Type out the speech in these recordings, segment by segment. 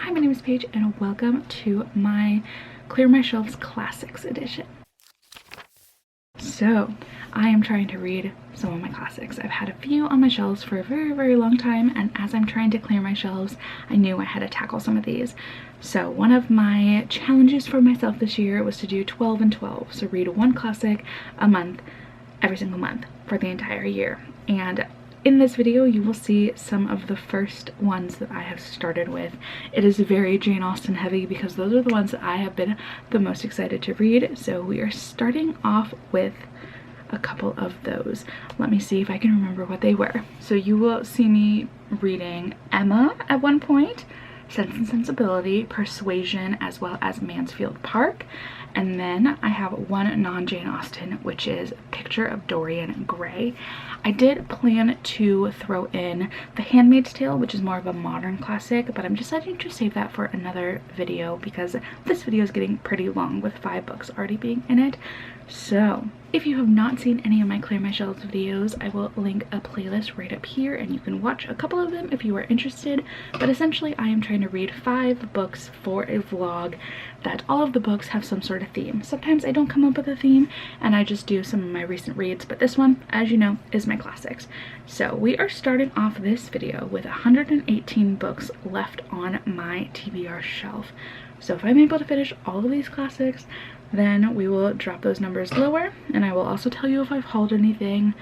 Hi, my name is Paige and welcome to my Clear My Shelves Classics edition. So, I am trying to read some of my classics. I've had a few on my shelves for a very long time, and as I'm trying to clear my shelves, I knew I had to tackle some of these. So one of my challenges for myself this year was to do 12 and 12. So read one classic a month, every single month for the entire year. And in this video, you will see some of the first ones that I have started with. It is very Jane Austen heavy because those are the ones that I have been the most excited to read. So we are starting off with a couple of those. Let me see if I can remember what they were. So you will see me reading Emma at one point, Sense and Sensibility, Persuasion, as well as Mansfield Park. And then I have one non-Jane Austen, which is Picture of Dorian Gray. I did plan to throw in The Handmaid's Tale, which is more of a modern classic, but I'm deciding to save that for another video because this video is getting pretty long with 5 books already being in it. So if you have not seen any of my Clear My Shelves videos, I will link a playlist right up here and you can watch a couple of them if you are interested. But essentially I am trying to read 5 books for a vlog that all of the books have some sort of theme. Sometimes I don't come up with a theme and I just do some of my recent reads, but this one, as you know, is my classics. So we are starting off this video with 118 books left on my TBR shelf. So if I'm able to finish all of these classics, then we will drop those numbers lower, and I will also tell you if I've hauled anything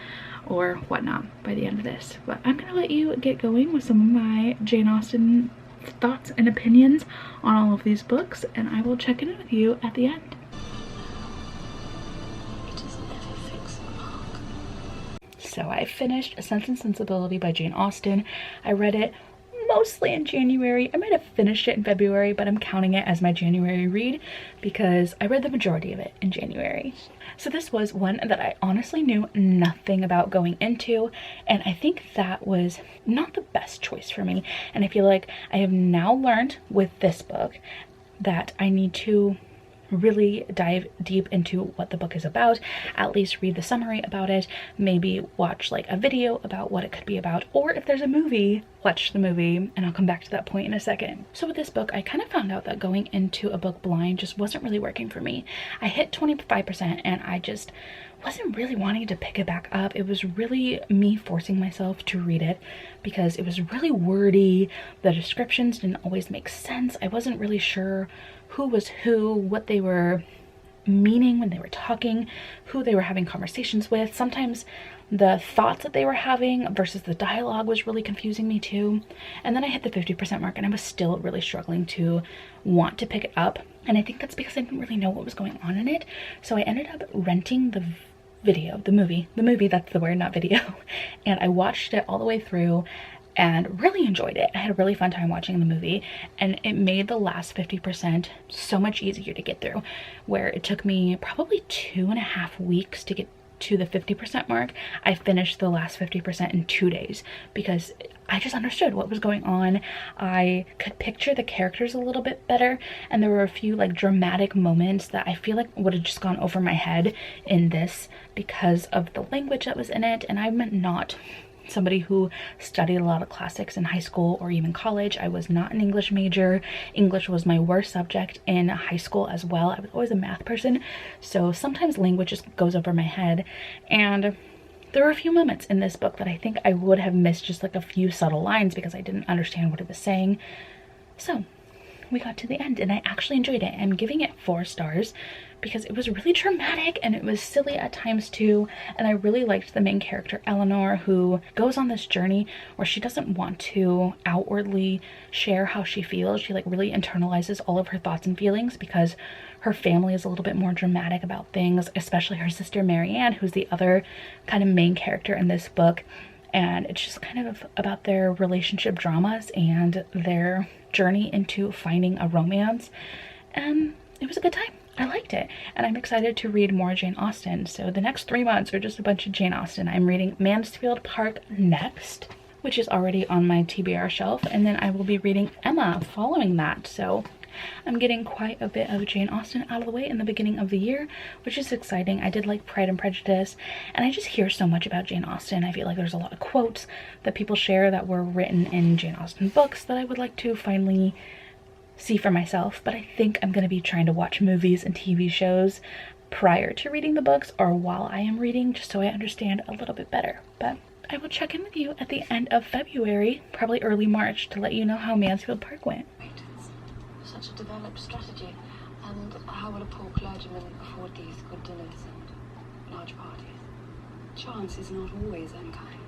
or whatnot by the end of this. But I'm gonna let you get going with some of my Jane Austen thoughts and opinions on all of these books, and I will check in with you at the end. So I finished Sense and Sensibility by Jane Austen. I read it mostly in January. I might have finished it in February, but I'm counting it as my January read because I read the majority of it in January. So this was one that I honestly knew nothing about going into, and I think that was not the best choice for me. And I feel like I have now learned with this book that I need to really dive deep into what the book is about, at least read the summary about it, maybe watch like a video about what it could be about, or if there's a movie, watch the movie, and I'll come back to that point in a second. So with this book, I kind of found out that going into a book blind just wasn't really working for me. I hit 25% and I just wasn't really wanting to pick it back up. It was really me forcing myself to read it because it was really wordy. The descriptions didn't always make sense. I wasn't really sure who was who, what they were meaning when they were talking, who they were having conversations with. Sometimes the thoughts that they were having versus the dialogue was really confusing me too. And then I hit the 50% mark and I was still really struggling to want to pick it up. And I think that's because I didn't really know what was going on in it. So I ended up renting the movie, that's the word, not video. And I watched it all the way through and really enjoyed it. I had a really fun time watching the movie, and it made the last 50% so much easier to get through, where it took me probably 2.5 weeks to get to the 50% mark. I finished the last 50% in 2 days because I just understood what was going on. I could picture the characters a little bit better, and there were a few like dramatic moments that I feel like would have just gone over my head in this because of the language that was in it. And I'm not somebody who studied a lot of classics in high school or even college. I was not an English major. English was my worst subject in high school as well. I was always a math person, so sometimes language just goes over my head. And there were a few moments in this book that I think I would have missed just like a few subtle lines because I didn't understand what it was saying. So we got to the end and I actually enjoyed it. I'm giving it 4 stars because it was really dramatic and it was silly at times too. And I really liked the main character, Eleanor, who goes on this journey where she doesn't want to outwardly share how she feels. She like really internalizes all of her thoughts and feelings because her family is a little bit more dramatic about things, especially her sister Marianne, who's the other kind of main character in this book. And it's just kind of about their relationship dramas and their journey into finding a romance. And it was a good time. I liked it, and I'm excited to read more Jane Austen. So the next 3 months are just a bunch of Jane Austen. I'm reading Mansfield Park next, which is already on my TBR shelf, and then I will be reading Emma following that. So I'm getting quite a bit of Jane Austen out of the way in the beginning of the year, which is exciting. I did like Pride and Prejudice, and I just hear so much about Jane Austen. I feel like there's a lot of quotes that people share that were written in Jane Austen books that I would like to finally see for myself, but I think I'm going to be trying to watch movies and TV shows prior to reading the books or while I am reading, just so I understand a little bit better. But I will check in with you at the end of February, probably early March, to let you know how Mansfield Park went. Such a developed strategy. And how will a poor clergyman afford these good dinners and large parties? Chance is not always unkind.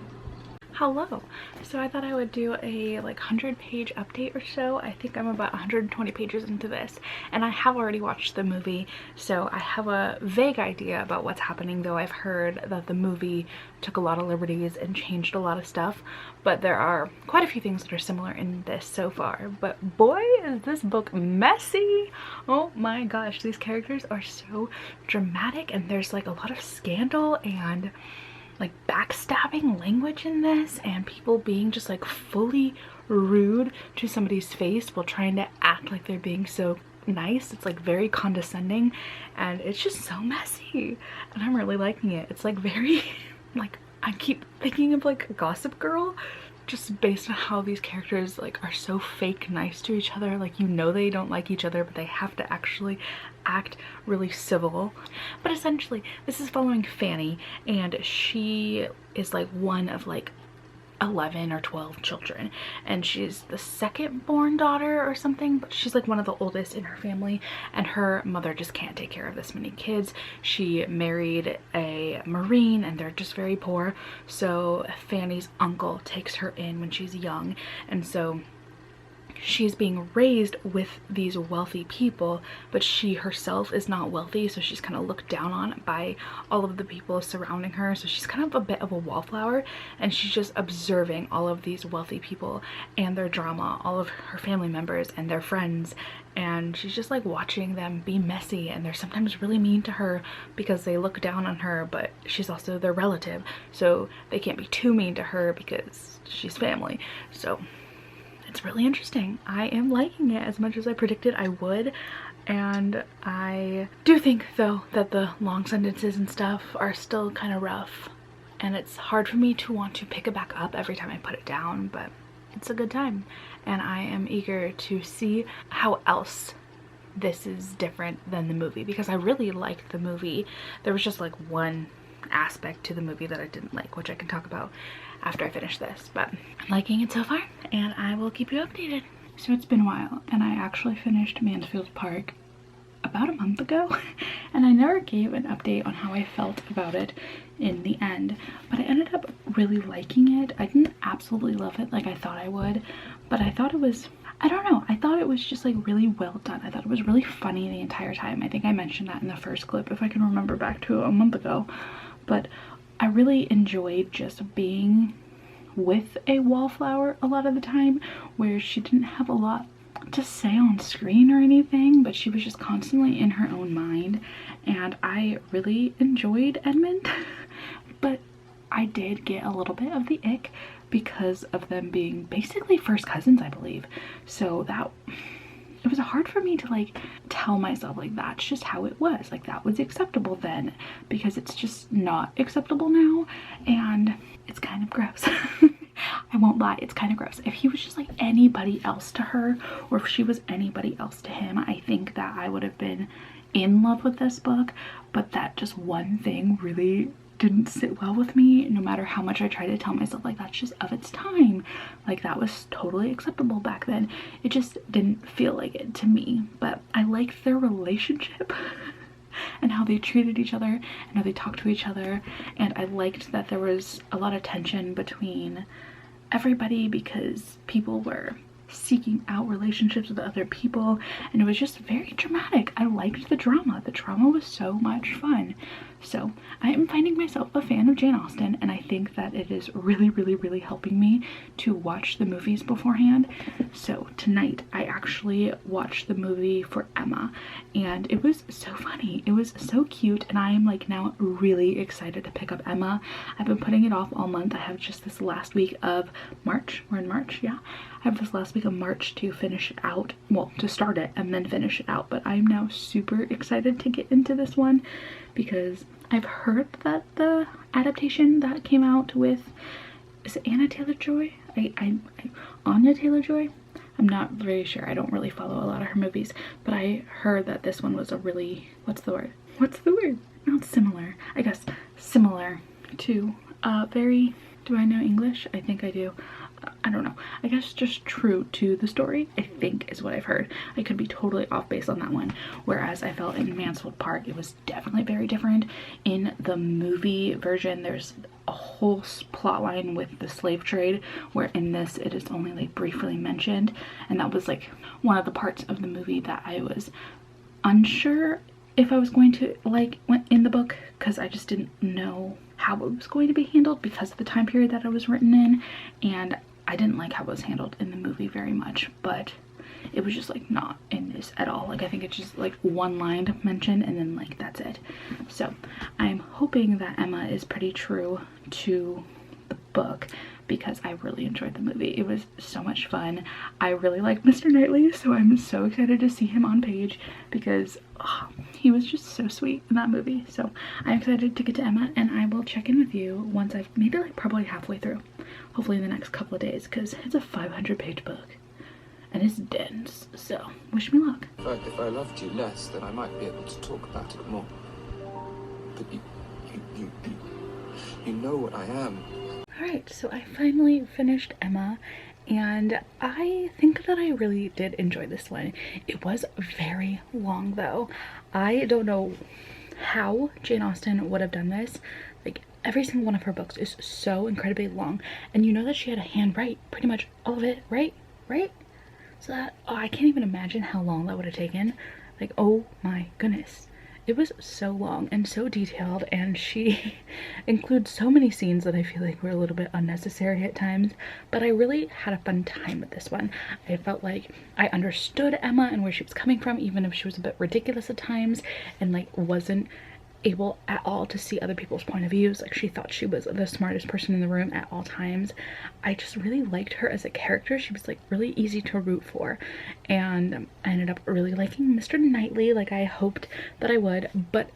Hello. So I thought I would do a like 100-page update or so. I think I'm about 120 pages into this, and I have already watched the movie, so I have a vague idea about what's happening, though I've heard that the movie took a lot of liberties and changed a lot of stuff, but there are quite a few things that are similar in this so far. But boy, is this book messy. Oh my gosh, these characters are so dramatic, and there's like a lot of scandal and like backstabbing language in this, and people being just like fully rude to somebody's face while trying to act like they're being so nice. It's like very condescending, and it's just so messy, and I'm really liking it. It's like very like, I keep thinking of like Gossip Girl, just based on how these characters like are so fake nice to each other. Like, you know, they don't like each other, but they have to actually act really civil. But essentially this is following Fanny, and she is like one of like 11 or 12 children, and she's the second born daughter or something, but she's like one of the oldest in her family, and her mother just can't take care of this many kids. She married a Marine, and they're just very poor, so Fanny's uncle takes her in when she's young, and so she's being raised with these wealthy people, but she herself is not wealthy, so she's kind of looked down on by all of the people surrounding her. So she's kind of a bit of a wallflower, and she's just observing all of these wealthy people and their drama, all of her family members and their friends, and she's just like watching them be messy, and they're sometimes really mean to her because they look down on her, but she's also their relative, so they can't be too mean to her because she's family. So it's really interesting. I am liking it as much as I predicted I would, and I do think though that the long sentences and stuff are still kind of rough, and it's hard for me to want to pick it back up every time I put it down, but it's a good time, and I am eager to see how else this is different than the movie, because I really liked the movie. There was just like one aspect to the movie that I didn't like, which I can talk about after I finish this, but I'm liking it so far, and I will keep you updated. So it's been a while, and I actually finished Mansfield Park about a month ago, and I never gave an update on how I felt about it in the end, but I ended up really liking it. I didn't absolutely love it like I thought I would, but I thought it was, I don't know, I thought it was just like really well done. I thought it was really funny the entire time. I think I mentioned that in the first clip, if I can remember back to a month ago, but I really enjoyed just being with a wallflower a lot of the time, where she didn't have a lot to say on screen or anything, but she was just constantly in her own mind, and I really enjoyed Edmund. But I did get a little bit of the ick because of them being basically first cousins, I believe. So that it was hard for me to like tell myself like that's just how it was, like that was acceptable then, because it's just not acceptable now, and it's kind of gross. I won't lie, it's kind of gross. If he was just like anybody else to her, or if she was anybody else to him, I think that I would have been in love with this book, but that just one thing really didn't sit well with me, no matter how much I tried to tell myself like that's just of its time, like that was totally acceptable back then. It just didn't feel like it to me. But I liked their relationship and how they treated each other and how they talked to each other, and I liked that there was a lot of tension between everybody because people were seeking out relationships with other people, and it was just very dramatic. I liked the drama. The drama was so much fun. So I am finding myself a fan of Jane Austen, and I think that it is really, really, really helping me to watch the movies beforehand. So tonight I actually watched the movie for Emma, and it was so funny. It was so cute, and I am like now really excited to pick up Emma. I've been putting it off all month. I have just this last week of March. We're in March, yeah. I have this last week of March to finish it out, well, to start it and then finish it out, but I'm now super excited to get into this one because I've heard that the adaptation that came out with, is it Anna Taylor-Joy? Anya Taylor-Joy? I'm not very sure. I don't really follow a lot of her movies, but I heard that this one was a really, what's the word? Not similar. I guess similar to very, do I know English? I think I do. I don't know. I guess just true to the story, I think is what I've heard. I could be totally off base on that one. Whereas I felt in Mansfield Park, it was definitely very different. In the movie version, there's a whole plot line with the slave trade, where in this it is only like briefly mentioned. And that was like one of the parts of the movie that I was unsure if I was going to like in the book, because I just didn't know how it was going to be handled because of the time period that it was written in, and I didn't like how it was handled in the movie very much, but it was just like not in this at all. Like I think it's just like one line mentioned and then like that's it. So I'm hoping that Emma is pretty true to the book, because I really enjoyed the movie. It was so much fun. I really like Mr. Knightley, so I'm so excited to see him on Paige, because he was just so sweet in that movie. So I'm excited to get to Emma, and I will check in with you once I've maybe like probably halfway through, hopefully in the next couple of days, because it's a 500-page book and it's dense. So wish me luck. If I loved you less, then I might be able to talk about it more. But you know what I am. Alright, so I finally finished Emma, and I think that I really did enjoy this one. It was very long though. I don't know how Jane Austen would have done this. Like every single one of her books is so incredibly long, and you know that she had to handwrite pretty much all of it, right? So that, I can't even imagine how long that would have taken. Like, oh my goodness. It was so long and so detailed, and she includes so many scenes that I feel like were a little bit unnecessary at times, but I really had a fun time with this one. I felt like I understood Emma and where she was coming from, even if she was a bit ridiculous at times and like wasn't able at all to see other people's point of views. Like she thought she was the smartest person in the room at all times. I just really liked her as a character. She was like really easy to root for, and I ended up really liking Mr. Knightley like I hoped that I would. But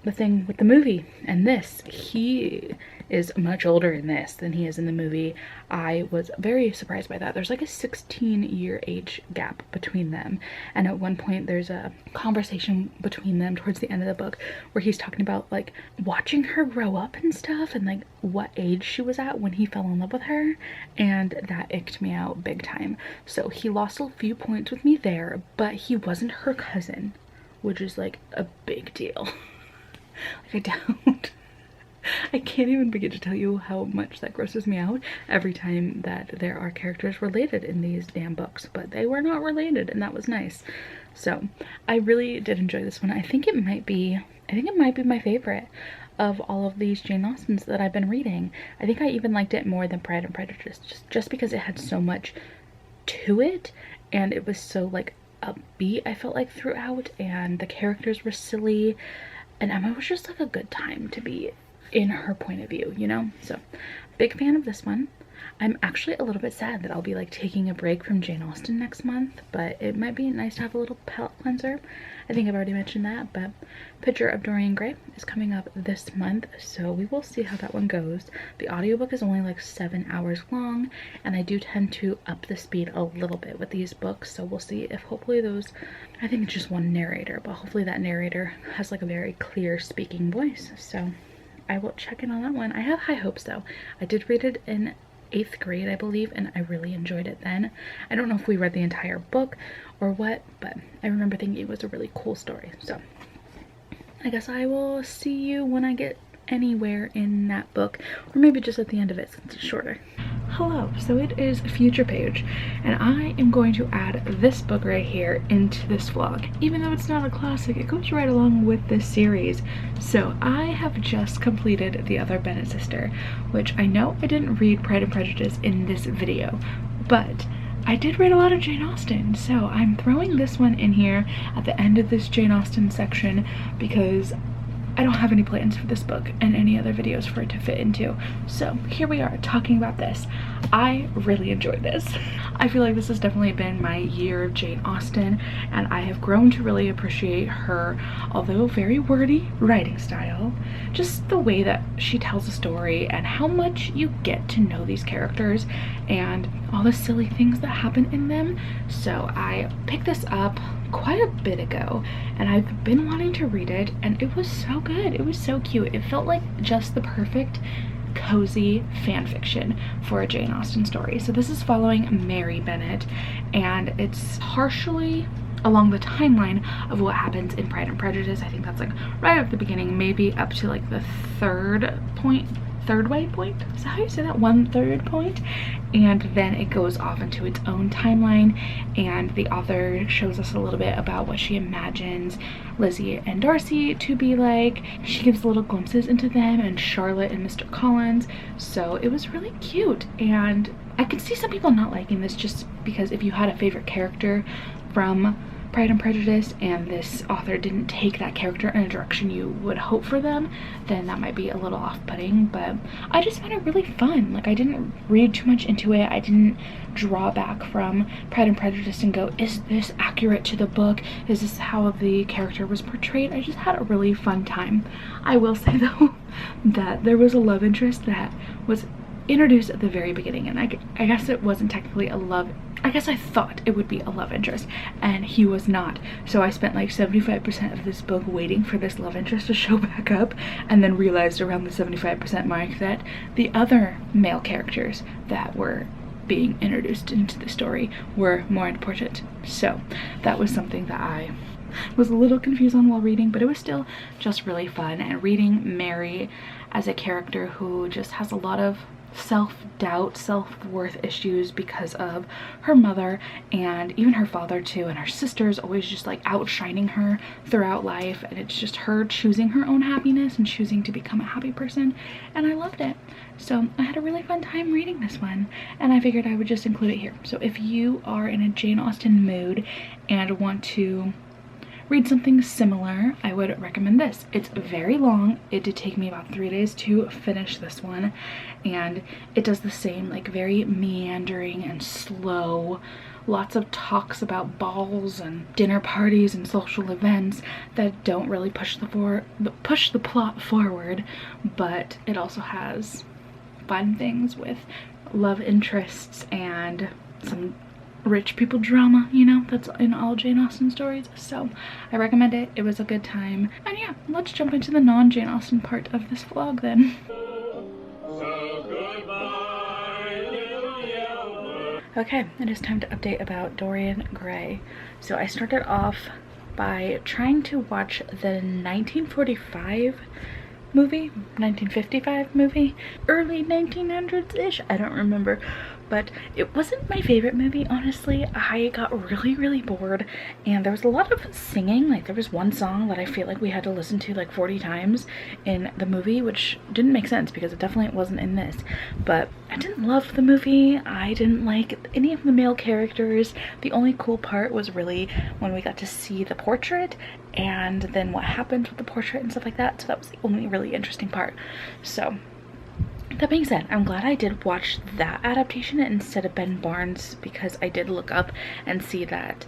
the thing with the movie and this, he is much older in this than he is in the movie. I was very surprised by that. There's like a 16-year age gap between them, and at one point there's a conversation between them towards the end of the book where he's talking about like watching her grow up and stuff, and like what age she was at when he fell in love with her, and that icked me out big time. So he lost a few points with me there, but he wasn't her cousin, which is like a big deal. Like I can't even begin to tell you how much that grosses me out every time that there are characters related in these damn books, but they were not related, and that was nice. So I really did enjoy this one. I think it might be my favorite of all of these Jane Austens that I've been reading. I think I even liked it more than Pride and Prejudice, just because it had so much to it, and it was so like upbeat, I felt like, throughout, and the characters were silly, and Emma was just like a good time to be in her point of view, you know? So big fan of this one. I'm actually a little bit sad that I'll be like taking a break from Jane Austen next month, but it might be nice to have a little palette cleanser. I think I've already mentioned that, but Picture of Dorian Gray is coming up this month, so we will see how that one goes. The audiobook is only like 7 hours long, and I do tend to up the speed a little bit with these books, so we'll see if hopefully those, I think it's just one narrator, but hopefully that narrator has like a very clear speaking voice, so I will check in on that one. I have high hopes though. I did read it in 8th grade, I believe, and I really enjoyed it then. I don't know if we read the entire book or what, but I remember thinking it was a really cool story. So I guess I will see you when I get anywhere in that book, or maybe just at the end of it since it's shorter. Hello, so it is Future Page, and I am going to add this book right here into this vlog. Even though it's not a classic, it goes right along with this series. So I have just completed The Other Bennet Sister, which I know I didn't read Pride and Prejudice in this video, but I did read a lot of Jane Austen, so I'm throwing this one in here at the end of this Jane Austen section because I don't have any plans for this book and any other videos for it to fit into. So here we are talking about this. I really enjoyed this. I feel like this has definitely been my year of Jane Austen, and I have grown to really appreciate her, although very wordy, writing style. Just the way that she tells a story and how much you get to know these characters, and all the silly things that happen in them. So I picked this up quite a bit ago and I've been wanting to read it, and it was so good. It was so cute. It felt like just the perfect cozy fan fiction for a Jane Austen story. So this is following Mary Bennet, and it's partially along the timeline of what happens in Pride and Prejudice. I think that's like right at the beginning, maybe up to like the third way point, is that how you say that? 1/3 point. And then it goes off into its own timeline, and the author shows us a little bit about what she imagines Lizzie and Darcy to be like. She gives little glimpses into them and Charlotte and Mr. Collins. So it was really cute, and I could see some people not liking this just because if you had a favorite character from Pride and Prejudice and this author didn't take that character in a direction you would hope for them, then that might be a little off-putting. But I just found it really fun. Like, I didn't read too much into it. I didn't draw back from Pride and Prejudice and go, is this accurate to the book? Is this how the character was portrayed? I just had a really fun time. I will say though that there was a love interest that was introduced at the very beginning, and I guess it wasn't technically a love, I guess I thought it would be a love interest, and he was not. So I spent like 75% of this book waiting for this love interest to show back up, and then realized around the 75% mark that the other male characters that were being introduced into the story were more important. So that was something that I was a little confused on while reading, but it was still just really fun. And reading Mary as a character who just has a lot of self-doubt, self-worth issues because of her mother and even her father too, and her sister's always just like outshining her throughout life, and it's just her choosing her own happiness and choosing to become a happy person, and I loved it. So I had a really fun time reading this one, and I figured I would just include it here. So if you are in a Jane Austen mood and want to read something similar, I would recommend this. It's very long. It did take me about 3 days to finish this one, and it does the same, like very meandering and slow, lots of talks about balls and dinner parties and social events that don't really push the plot forward, but it also has fun things with love interests and some rich people drama, you know, that's in all Jane Austen stories. So I recommend it. It was a good time. And yeah, let's jump into the non-Jane Austen part of this vlog then. Okay, it is time to update about Dorian Gray. So I started off by trying to watch the 1945 movie, 1955 movie, early 1900s-ish, I don't remember, but it wasn't my favorite movie, honestly. I got really bored, and there was a lot of singing. Like, there was one song that I feel like we had to listen to like 40 times in the movie, which didn't make sense because it definitely wasn't in this. But I didn't love the movie. I didn't like any of the male characters. The only cool part was really when we got to see the portrait and then what happened with the portrait and stuff like that. So that was the only really interesting part. So that being said, I'm glad I did watch that adaptation instead of Ben Barnes, because I did look up and see that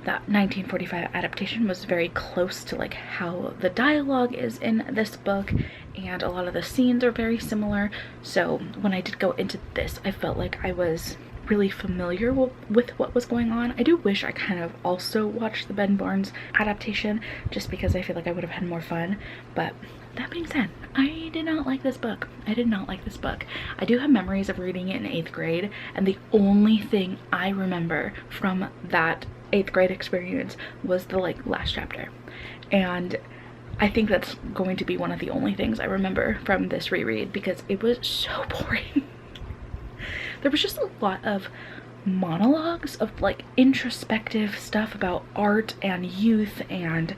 that 1945 adaptation was very close to like how the dialogue is in this book, and a lot of the scenes are very similar. So when I did go into this, I felt like I was really familiar with what was going on. I do wish I kind of also watched the Ben Barnes adaptation, just because I feel like I would have had more fun. But that being said, I did not like this book. I did not like this book. I do have memories of reading it in 8th grade, and the only thing I remember from that 8th grade experience was the like last chapter. And I think that's going to be one of the only things I remember from this reread, because it was so boring. There was just a lot of monologues of like introspective stuff about art and youth, and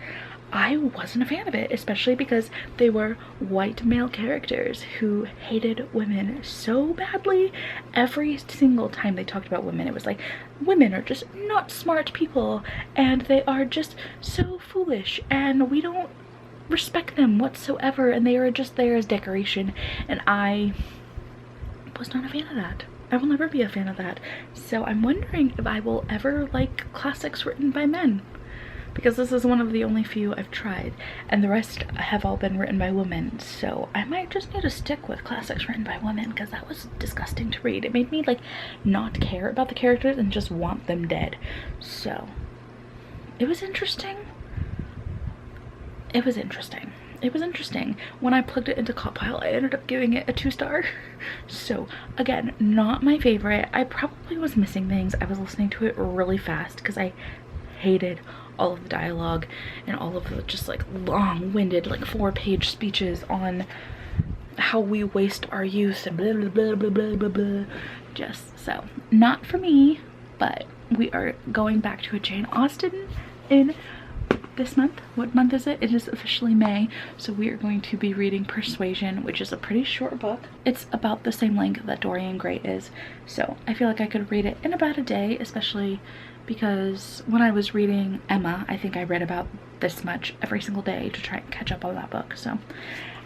I wasn't a fan of it, especially because they were white male characters who hated women so badly. Every single time they talked about women, it was like, women are just not smart people, and they are just so foolish, and we don't respect them whatsoever, and they are just there as decoration. And I was not a fan of that. I will never be a fan of that. So I'm wondering if I will ever like classics written by men. because this is one of the only few I've tried, and the rest have all been written by women. So I might just need to stick with classics written by women, because that was disgusting to read. It made me like not care about the characters and just want them dead. So it was interesting. It was interesting. It was interesting. When I plugged it into Copile, I ended up giving it a 2-star. So again, not my favorite. I probably was missing things. I was listening to it really fast because I hated all of the dialogue and all of the just like long-winded like 4-page speeches on how we waste our youth and blah blah blah blah blah blah blah. Just so not for me. But we are going back to a Jane Austen in this month. What month is it? It is officially May, so we are going to be reading Persuasion, which is a pretty short book. It's about the same length that Dorian Gray is, so I feel like I could read it in about a day, especially because when I was reading Emma, I think I read about this much every single day to try and catch up on that book, so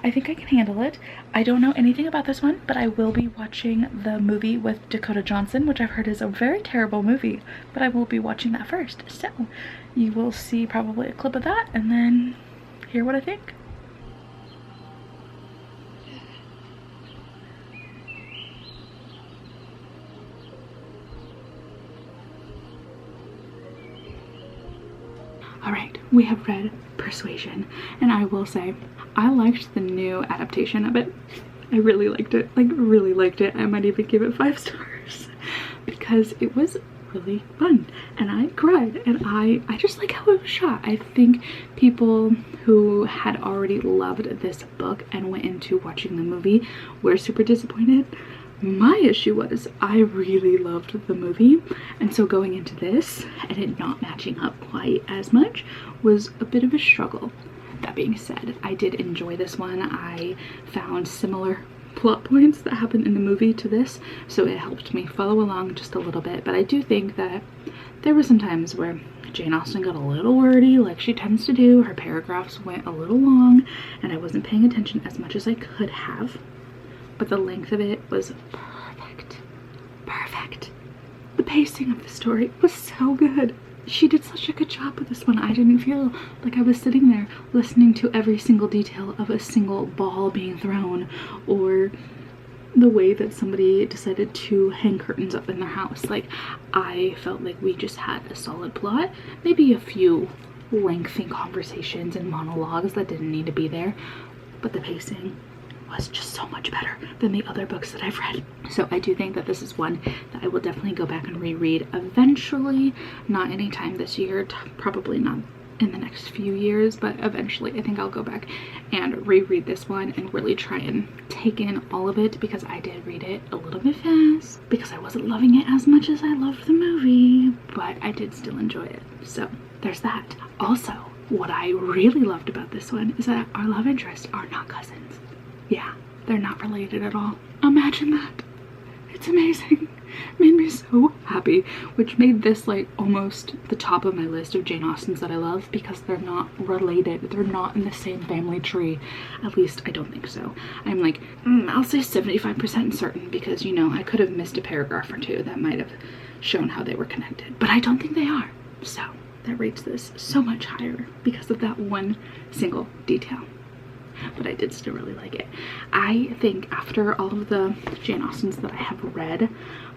I think I can handle it. I don't know anything about this one, but I will be watching the movie with Dakota Johnson, which I've heard is a very terrible movie, but I will be watching that first. So you will see probably a clip of that and then hear what I think. All right, we have read Persuasion, and I will say I liked the new adaptation of it. I really liked it, like really liked it. I might even give it 5 stars because it was really fun and I cried, and I just like how it was shot. I think people who had already loved this book and went into watching the movie were super disappointed. My issue was I really loved the movie, and so going into this and it not matching up quite as much was a bit of a struggle. That being said, I did enjoy this one. I found similar plot points that happened in the movie to this, so it helped me follow along just a little bit. But I do think that there were some times where Jane Austen got a little wordy, like she tends to do. Her paragraphs went a little long and I wasn't paying attention as much as I could have, but the length of it was perfect. Perfect. The pacing of the story was so good. She did such a good job with this one. I didn't feel like I was sitting there listening to every single detail of a single ball being thrown, or the way that somebody decided to hang curtains up in their house. Like, I felt like we just had a solid plot, maybe a few lengthy conversations and monologues that didn't need to be there, but the pacing was just so much better than the other books that I've read. So I do think that this is one that I will definitely go back and reread eventually. Not anytime this year, probably not in the next few years, but eventually I think I'll go back and reread this one and really try and take in all of it, because I did read it a little bit fast because I wasn't loving it as much as I loved the movie, but I did still enjoy it. So there's that. Also, what I really loved about this one is that our love interests are not cousins. Yeah, they're not related at all. Imagine that. It's amazing. Made me so happy, which made this like almost the top of my list of Jane Austens that I love, because they're not related. They're not in the same family tree. At least I don't think so. I'm like, I'll say 75% certain, because, you know, I could have missed a paragraph or two that might have shown how they were connected, but I don't think they are. So that rates this so much higher because of that one single detail. But I did still really like it. I think after all of the Jane Austens that I have read,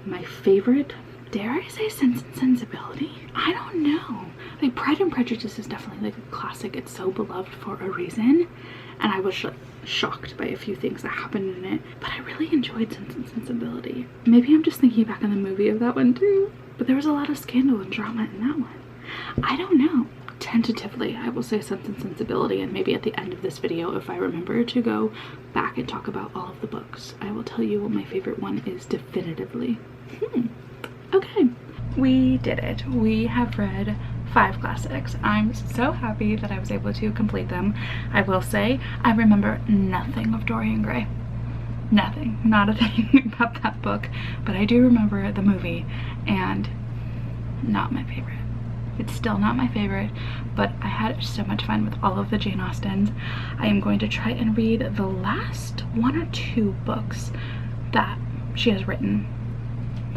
my favorite, dare I say, Sense and Sensibility? I don't know. Like, Pride and Prejudice is definitely like a classic. It's so beloved for a reason, and I was like shocked by a few things that happened in it, but I really enjoyed Sense and Sensibility. Maybe I'm just thinking back on the movie of that one too, but there was a lot of scandal and drama in that one. I don't know. Tentatively, I will say Sense and Sensibility, and maybe at the end of this video, if I remember to go back and talk about all of the books, I will tell you what my favorite one is definitively. Okay, we did it. We have read 5 classics. I'm so happy that I was able to complete them. I will say I remember nothing of Dorian Gray. Nothing. Not a thing about that book, but I do remember the movie, and not my favorite. It's still not my favorite, but I had so much fun with all of the Jane Austens. I am going to try and read the last 1 or 2 books that she has written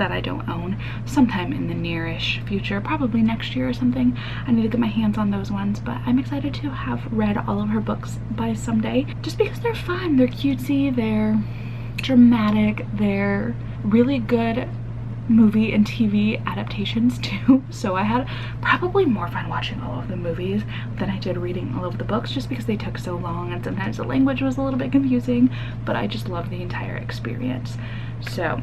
that I don't own, sometime in the nearish future, probably next year or something. I need to get my hands on those ones, but I'm excited to have read all of her books by someday, just because they're fun, they're cutesy, they're dramatic, they're really good movie and TV adaptations too. So I had probably more fun watching all of the movies than I did reading all of the books, just because they took so long and sometimes the language was a little bit confusing, but I just love the entire experience. So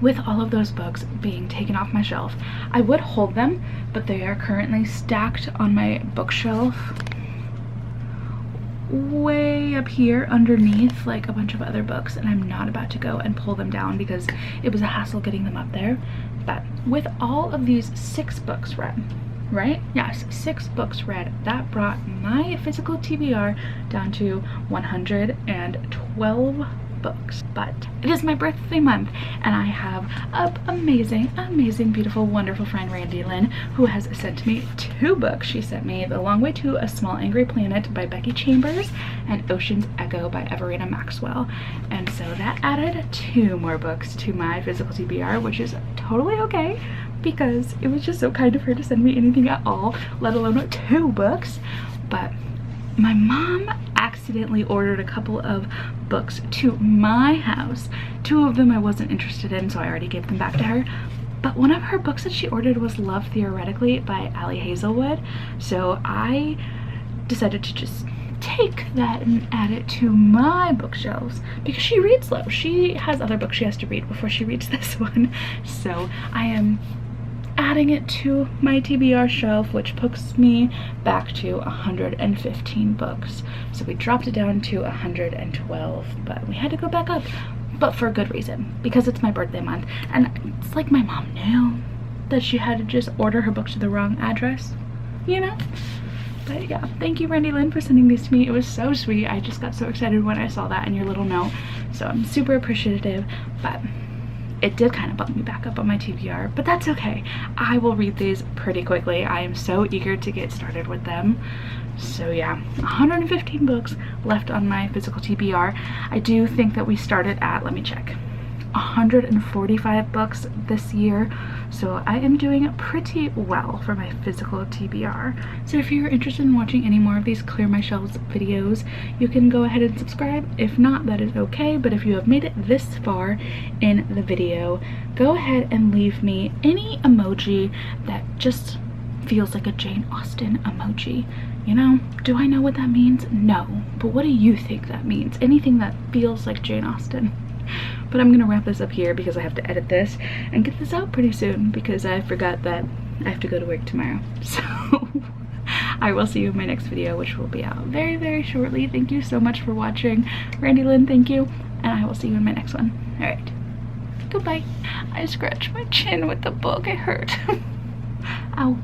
with all of those books being taken off my shelf, I would hold them, but they are currently stacked on my bookshelf way up here underneath like a bunch of other books, and I'm not about to go and pull them down because it was a hassle getting them up there. But with all of these 6 books read, right? Yes, 6 books read, that brought my physical TBR down to 112 books. But it is my birthday month, and I have an amazing, beautiful, wonderful friend, Randy Lynn, who has sent me 2 books. She sent me The Long Way to a Small Angry Planet by Becky Chambers and Ocean's Echo by Everina Maxwell. And so that added 2 more books to my physical TBR, which is totally okay, because it was just so kind of her to send me anything at all, let alone 2 books. But my mom accidentally ordered a couple of books to my house. 2 of them I wasn't interested in, so I already gave them back to her. But one of her books that she ordered was Love Theoretically by Ali Hazelwood. So I decided to just take that and add it to my bookshelves, because she reads slow. She has other books she has to read before she reads this one. So I am adding it to my TBR shelf, which puts me back to 115 books. So we dropped it down to 112, but we had to go back up, but for a good reason, because it's my birthday month. And it's like my mom knew that she had to just order her books to the wrong address, you know? But yeah, thank you, Randy Lynn, for sending these to me. It was so sweet. I just got so excited when I saw that in your little note, so I'm super appreciative. But it did kind of bump me back up on my TBR, but that's okay. I will read these pretty quickly. I am so eager to get started with them. So yeah, 115 books left on my physical TBR. I do think that we started at, let me check, 145 books this year, so I am doing pretty well for my physical TBR. So if you're interested in watching any more of these Clear My Shelves videos, you can go ahead and subscribe. If not, that is okay, but if you have made it this far in the video, go ahead and leave me any emoji that just feels like a Jane Austen emoji. You know, do I know what that means? No, but what do you think that means? Anything that feels like Jane Austen. But I'm gonna wrap this up here because I have to edit this and get this out pretty soon, because I forgot that I have to go to work tomorrow. So I will see you in my next video, which will be out very shortly. Thank you so much for watching. Randy Lynn, thank you, and I will see you in my next one. All right, goodbye. I scratched my chin with the book, it hurt. Ow.